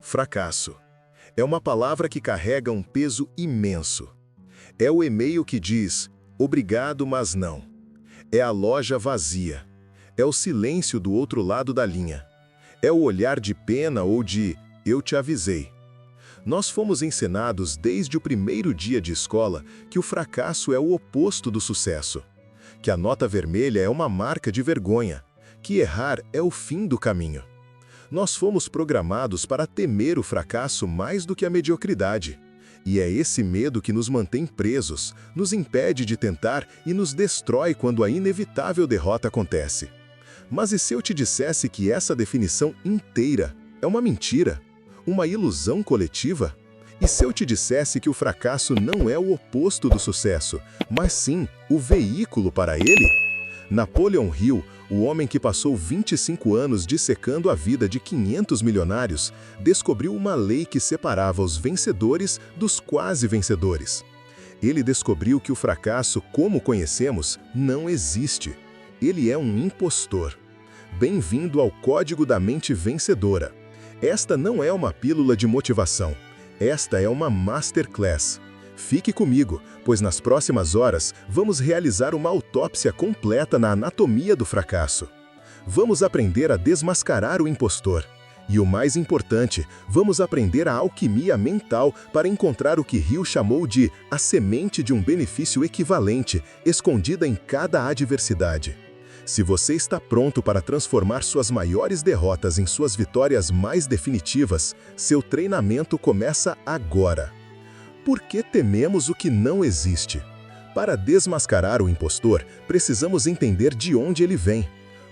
Fracasso. É uma palavra que carrega um peso imenso. É o e-mail que diz, obrigado, mas não. É a loja vazia. É o silêncio do outro lado da linha. É o olhar de pena ou de, eu te avisei. Nós fomos ensinados desde o primeiro dia de escola que o fracasso é o oposto do sucesso. Que a nota vermelha é uma marca de vergonha. Que errar é o fim do caminho. Nós fomos programados para temer o fracasso mais do que a mediocridade. E é esse medo que nos mantém presos, nos impede de tentar e nos destrói quando a inevitável derrota acontece. Mas e se eu te dissesse que essa definição inteira é uma mentira? Uma ilusão coletiva? E se eu te dissesse que o fracasso não é o oposto do sucesso, mas sim o veículo para ele? Napoleon Hill, o homem que passou 25 anos dissecando a vida de 500 milionários, descobriu uma lei que separava os vencedores dos quase vencedores. Ele descobriu que o fracasso, como conhecemos, não existe. Ele é um impostor. Bem-vindo ao Código da Mente Vencedora. Esta não é uma pílula de motivação. Esta é uma masterclass. Fique comigo, pois nas próximas horas vamos realizar uma autópsia completa na anatomia do fracasso. Vamos aprender a desmascarar o impostor. E o mais importante, vamos aprender a alquimia mental para encontrar o que Hill chamou de a semente de um benefício equivalente, escondida em cada adversidade. Se você está pronto para transformar suas maiores derrotas em suas vitórias mais definitivas, seu treinamento começa agora. Por que tememos o que não existe? Para desmascarar o impostor, precisamos entender de onde ele vem.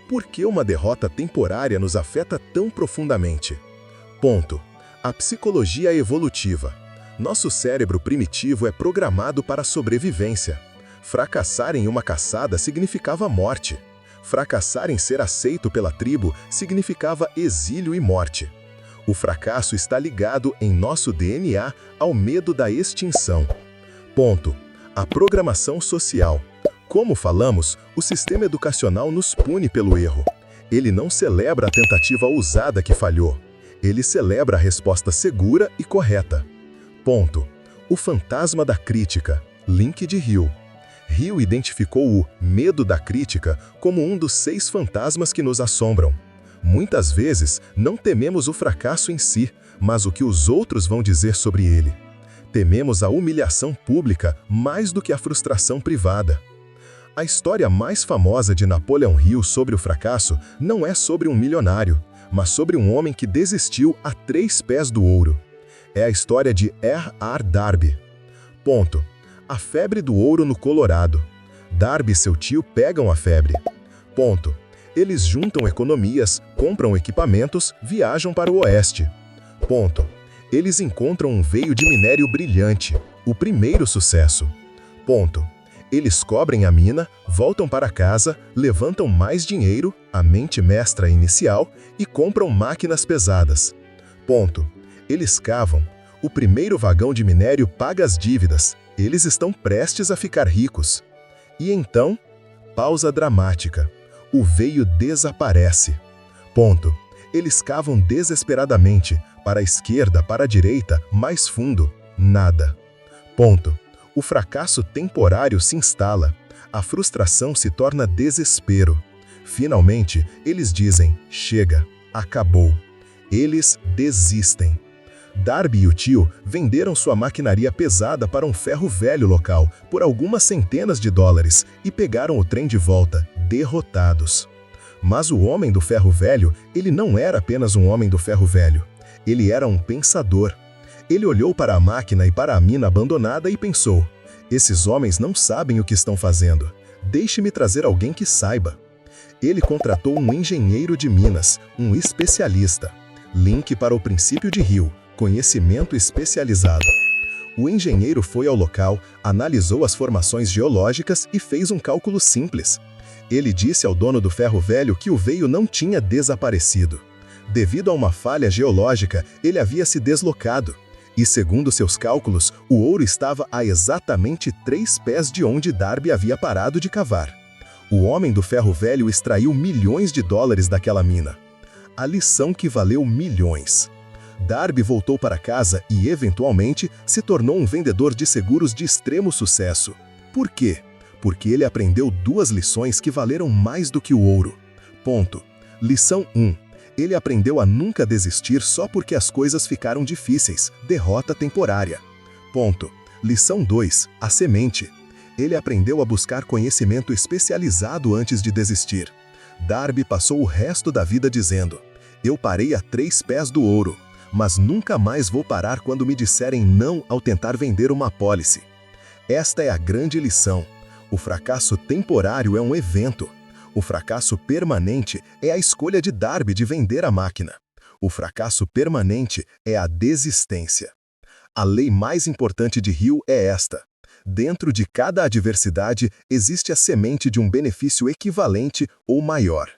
Por que uma derrota temporária nos afeta tão profundamente? Ponto. A psicologia evolutiva. Nosso cérebro primitivo é programado para a sobrevivência. Fracassar em uma caçada significava morte. Fracassar em ser aceito pela tribo significava exílio e morte. O fracasso está ligado em nosso DNA ao medo da extinção. Ponto. A programação social. Como falamos, o sistema educacional nos pune pelo erro. Ele não celebra a tentativa ousada que falhou. Ele celebra a resposta segura e correta. Ponto. O fantasma da crítica. Link de Hill. Hill identificou o medo da crítica como um dos 6 fantasmas que nos assombram. Muitas vezes, não tememos o fracasso em si, mas o que os outros vão dizer sobre ele. Tememos a humilhação pública mais do que a frustração privada. A história mais famosa de Napoleon Hill sobre o fracasso não é sobre um milionário, mas sobre um homem que desistiu a 3 pés do ouro. É a história de R.R. Darby. Ponto. A febre do ouro no Colorado. Darby e seu tio pegam a febre. Ponto. Eles juntam economias, compram equipamentos, viajam para o oeste. Ponto. Eles encontram um veio de minério brilhante, o primeiro sucesso. Ponto. Eles cobrem a mina, voltam para casa, levantam mais dinheiro, a mente mestra inicial, e compram máquinas pesadas. Ponto. Eles cavam. O primeiro vagão de minério paga as dívidas. Eles estão prestes a ficar ricos. E então, pausa dramática. O veio desaparece. Ponto. Eles cavam desesperadamente, para a esquerda, para a direita, mais fundo. Nada. Ponto. O fracasso temporário se instala. A frustração se torna desespero. Finalmente, eles dizem, chega, acabou. Eles desistem. Darby e o tio venderam sua maquinaria pesada para um ferro velho local por algumas centenas de dólares e pegaram o trem de volta, derrotados. Mas o homem do ferro velho, ele não era apenas um homem do ferro velho. Ele era um pensador. Ele olhou para a máquina e para a mina abandonada e pensou, esses homens não sabem o que estão fazendo. Deixe-me trazer alguém que saiba. Ele contratou um engenheiro de minas, um especialista. Link para o princípio de Hill. Conhecimento especializado. O engenheiro foi ao local, analisou as formações geológicas e fez um cálculo simples. Ele disse ao dono do ferro velho que o veio não tinha desaparecido. Devido a uma falha geológica, ele havia se deslocado. E segundo seus cálculos, o ouro estava a exatamente 3 pés de onde Darby havia parado de cavar. O homem do ferro velho extraiu milhões de dólares daquela mina. A lição que valeu milhões. Darby voltou para casa e, eventualmente, se tornou um vendedor de seguros de extremo sucesso. Por quê? Porque ele aprendeu 2 lições que valeram mais do que o ouro. Ponto. Lição 1. Ele aprendeu a nunca desistir só porque as coisas ficaram difíceis. Derrota temporária. Ponto. Lição 2. A semente. Ele aprendeu a buscar conhecimento especializado antes de desistir. Darby passou o resto da vida dizendo: eu parei a 3 pés do ouro, mas nunca mais vou parar quando me disserem não ao tentar vender uma apólice. Esta é a grande lição. O fracasso temporário é um evento. O fracasso permanente é a escolha de Darby de vender a máquina. O fracasso permanente é a desistência. A lei mais importante de Hill é esta: dentro de cada adversidade existe a semente de um benefício equivalente ou maior.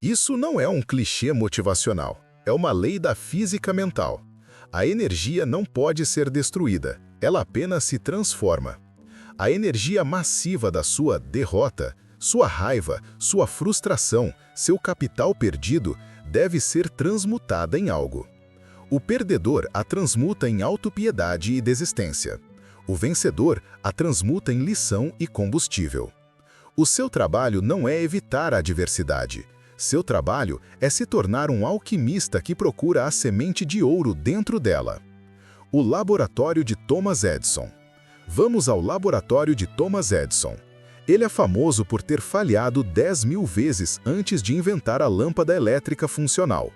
Isso não é um clichê motivacional, é uma lei da física mental. A energia não pode ser destruída, ela apenas se transforma. A energia massiva da sua derrota, sua raiva, sua frustração, seu capital perdido, deve ser transmutada em algo. O perdedor a transmuta em autopiedade e desistência. O vencedor a transmuta em lição e combustível. O seu trabalho não é evitar a adversidade. Seu trabalho é se tornar um alquimista que procura a semente de ouro dentro dela. O laboratório de Thomas Edison. Vamos ao laboratório de Thomas Edison. Ele é famoso por ter falhado 10.000 vezes antes de inventar a lâmpada elétrica funcional.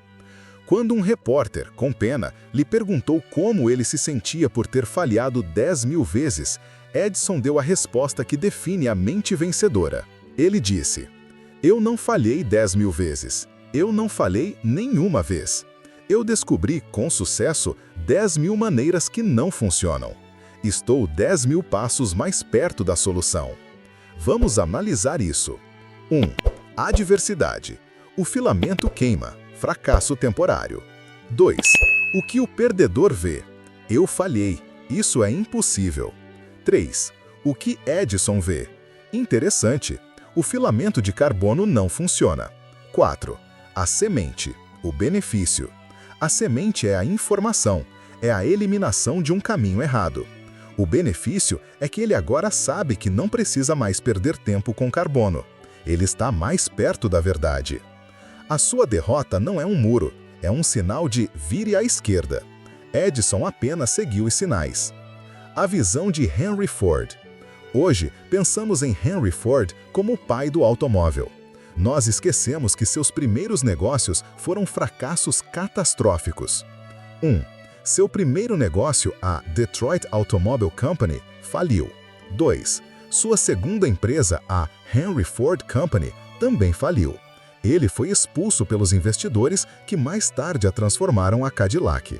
Quando um repórter, com pena, lhe perguntou como ele se sentia por ter falhado 10.000 vezes, Edison deu a resposta que define a mente vencedora. Ele disse: eu não falhei 10.000 vezes. Eu não falhei nenhuma vez. Eu descobri, com sucesso, 10.000 maneiras que não funcionam. Estou 10.000 passos mais perto da solução. Vamos analisar isso. 1. Adversidade. O filamento queima. Fracasso temporário. 2. O que o perdedor vê. Eu falhei. Isso é impossível. 3. O que Edison vê. Interessante. O filamento de carbono não funciona. 4. A semente. O benefício. A semente é a informação. É a eliminação de um caminho errado. O benefício é que ele agora sabe que não precisa mais perder tempo com carbono. Ele está mais perto da verdade. A sua derrota não é um muro, é um sinal de vire à esquerda. Edison apenas seguiu os sinais. A visão de Henry Ford. Hoje, pensamos em Henry Ford como o pai do automóvel. Nós esquecemos que seus primeiros negócios foram fracassos catastróficos. 1. Seu primeiro negócio, a Detroit Automobile Company, faliu. 2. Sua segunda empresa, a Henry Ford Company, também faliu. Ele foi expulso pelos investidores que mais tarde a transformaram a Cadillac.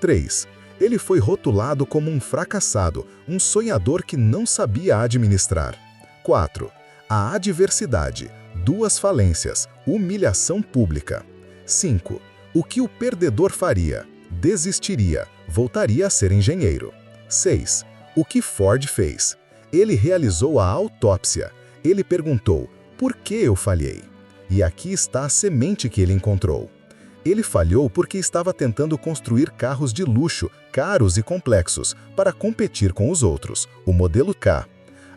3. Ele foi rotulado como um fracassado, um sonhador que não sabia administrar. 4. A adversidade, 2 falências, humilhação pública. 5. O que o perdedor faria? Desistiria, voltaria a ser engenheiro. 6. O que Ford fez? Ele realizou a autópsia. Ele perguntou: por que eu falhei? E aqui está a semente que ele encontrou. Ele falhou porque estava tentando construir carros de luxo, caros e complexos, para competir com os outros, o modelo K.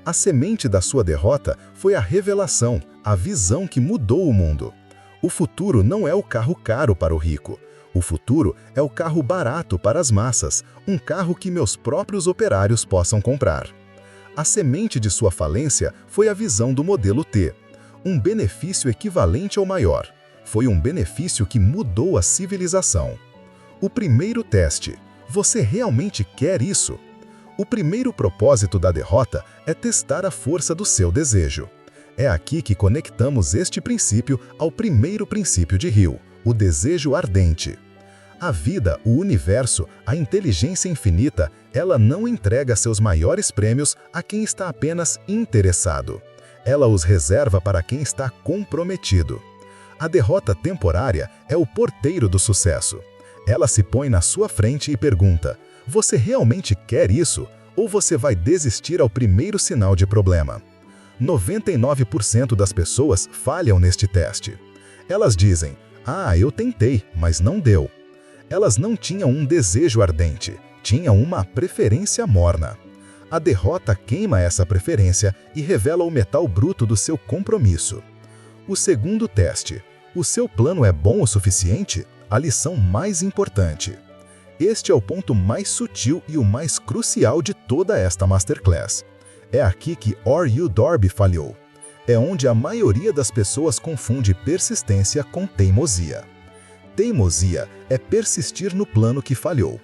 A semente da sua derrota foi a revelação, a visão que mudou o mundo. O futuro não é o carro caro para o rico. O futuro é o carro barato para as massas, um carro que meus próprios operários possam comprar. A semente de sua falência foi a visão do modelo T, um benefício equivalente ao maior. Foi um benefício que mudou a civilização. O primeiro teste: você realmente quer isso? O primeiro propósito da derrota é testar a força do seu desejo. É aqui que conectamos este princípio ao primeiro princípio de Hill, o desejo ardente. A vida, o universo, a inteligência infinita, ela não entrega seus maiores prêmios a quem está apenas interessado. Ela os reserva para quem está comprometido. A derrota temporária é o porteiro do sucesso. Ela se põe na sua frente e pergunta: você realmente quer isso? Ou você vai desistir ao primeiro sinal de problema? 99% das pessoas falham neste teste. Elas dizem: ah, eu tentei, mas não deu. Elas não tinham um desejo ardente, tinham uma preferência morna. A derrota queima essa preferência e revela o metal bruto do seu compromisso. O segundo teste. O seu plano é bom o suficiente? A lição mais importante. Este é o ponto mais sutil e o mais crucial de toda esta masterclass. É aqui que R.U. Darby falhou. É onde a maioria das pessoas confunde persistência com teimosia. Teimosia é persistir no plano que falhou.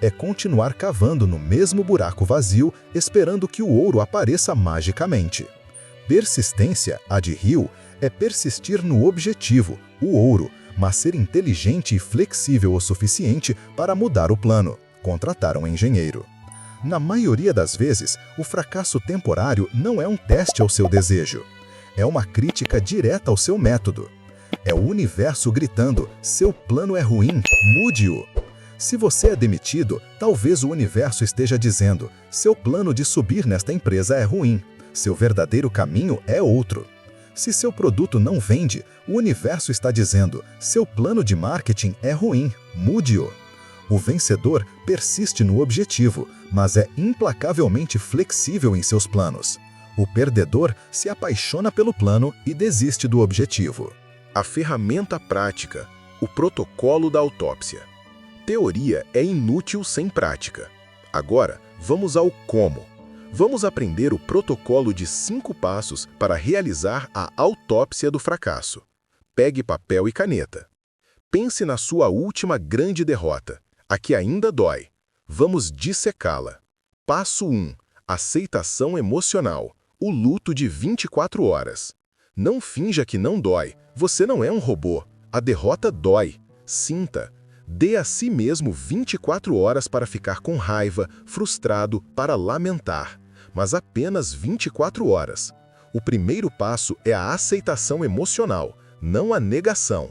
É continuar cavando no mesmo buraco vazio, esperando que o ouro apareça magicamente. Persistência, a de Hill, é persistir no objetivo, o ouro, mas ser inteligente e flexível o suficiente para mudar o plano, contratar um engenheiro. Na maioria das vezes, o fracasso temporário não é um teste ao seu desejo. É uma crítica direta ao seu método. É o universo gritando, seu plano é ruim, mude-o. Se você é demitido, talvez o universo esteja dizendo, seu plano de subir nesta empresa é ruim, seu verdadeiro caminho é outro. Se seu produto não vende, o universo está dizendo, seu plano de marketing é ruim, mude-o. O vencedor persiste no objetivo, mas é implacavelmente flexível em seus planos. O perdedor se apaixona pelo plano e desiste do objetivo. A ferramenta prática, o protocolo da autópsia. Teoria é inútil sem prática. Agora, vamos ao como. Vamos aprender o protocolo de 5 passos para realizar a autópsia do fracasso. Pegue papel e caneta. Pense na sua última grande derrota, a que ainda dói. Vamos dissecá-la. Passo 1. Aceitação emocional. O luto de 24 horas. Não finja que não dói. Você não é um robô. A derrota dói. Sinta. Dê a si mesmo 24 horas para ficar com raiva, frustrado, para lamentar. Mas apenas 24 horas. O primeiro passo é a aceitação emocional, não a negação.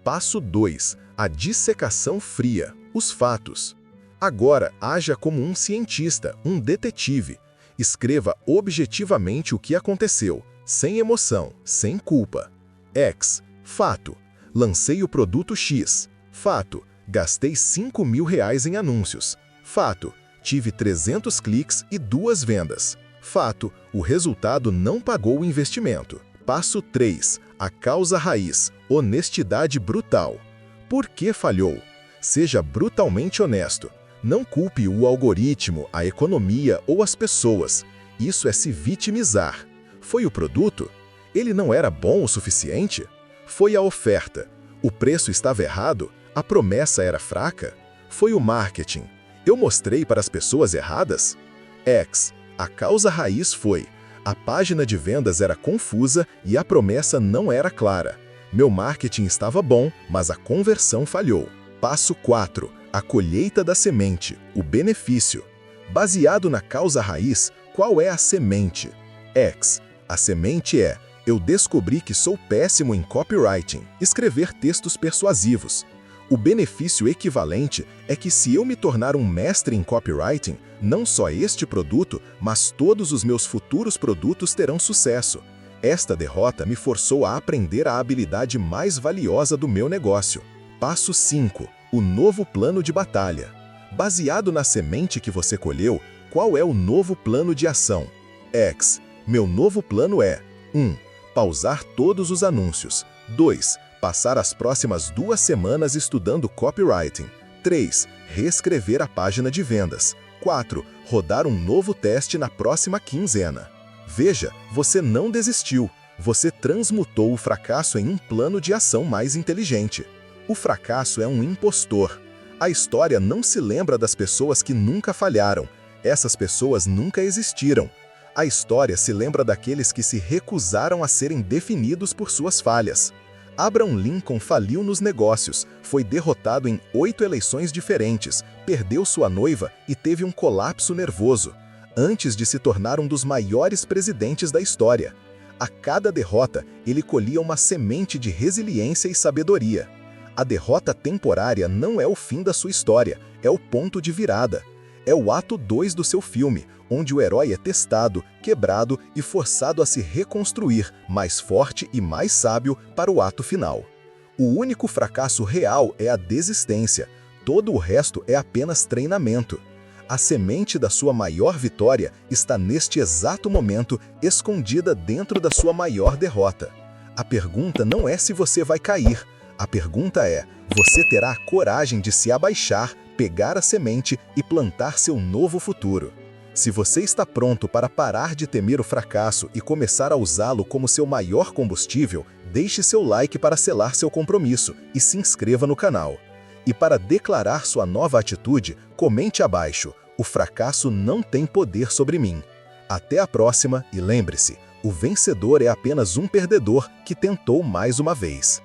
Passo 2. A dissecação fria, os fatos. Agora, haja como um cientista, um detetive. Escreva objetivamente o que aconteceu, sem emoção, sem culpa. X. Fato. Lancei o produto X. Fato. Gastei R$5.000 em anúncios. Fato. Tive 300 cliques e 2 vendas. Fato. O resultado não pagou o investimento. Passo 3. A causa raiz. Honestidade brutal. Por que falhou? Seja brutalmente honesto. Não culpe o algoritmo, a economia ou as pessoas. Isso é se vitimizar. Foi o produto? Ele não era bom o suficiente? Foi a oferta. O preço estava errado? A promessa era fraca? Foi o marketing. Eu mostrei para as pessoas erradas? X. A causa raiz foi: a página de vendas era confusa e a promessa não era clara. Meu marketing estava bom, mas a conversão falhou. Passo 4. A colheita da semente, o benefício. Baseado na causa raiz, qual é a semente? X. A semente é: eu descobri que sou péssimo em copywriting, escrever textos persuasivos. O benefício equivalente é que se eu me tornar um mestre em copywriting, não só este produto, mas todos os meus futuros produtos terão sucesso. Esta derrota me forçou a aprender a habilidade mais valiosa do meu negócio. Passo 5. O novo plano de batalha. Baseado na semente que você colheu, qual é o novo plano de ação? X. Meu novo plano é: 1. Pausar todos os anúncios. 2. Passar as próximas 2 semanas estudando copywriting. 3. Reescrever a página de vendas. 4. Rodar um novo teste na próxima quinzena. Veja, você não desistiu. Você transmutou o fracasso em um plano de ação mais inteligente. O fracasso é um impostor. A história não se lembra das pessoas que nunca falharam. Essas pessoas nunca existiram. A história se lembra daqueles que se recusaram a serem definidos por suas falhas. Abraham Lincoln faliu nos negócios, foi derrotado em 8 eleições diferentes, perdeu sua noiva e teve um colapso nervoso, antes de se tornar um dos maiores presidentes da história. A cada derrota, ele colhia uma semente de resiliência e sabedoria. A derrota temporária não é o fim da sua história, é o ponto de virada. É o ato 2 do seu filme, onde o herói é testado, quebrado e forçado a se reconstruir, mais forte e mais sábio para o ato final. O único fracasso real é a desistência. todo o resto é apenas treinamento. A semente da sua maior vitória está neste exato momento escondida dentro da sua maior derrota. A pergunta não é se você vai cair. A pergunta é: você terá a coragem de se abaixar, pegar a semente e plantar seu novo futuro? Se você está pronto para parar de temer o fracasso e começar a usá-lo como seu maior combustível, deixe seu like para selar seu compromisso e se inscreva no canal. E para declarar sua nova atitude, comente abaixo: o fracasso não tem poder sobre mim. Até a próxima e lembre-se, o vencedor é apenas um perdedor que tentou mais uma vez.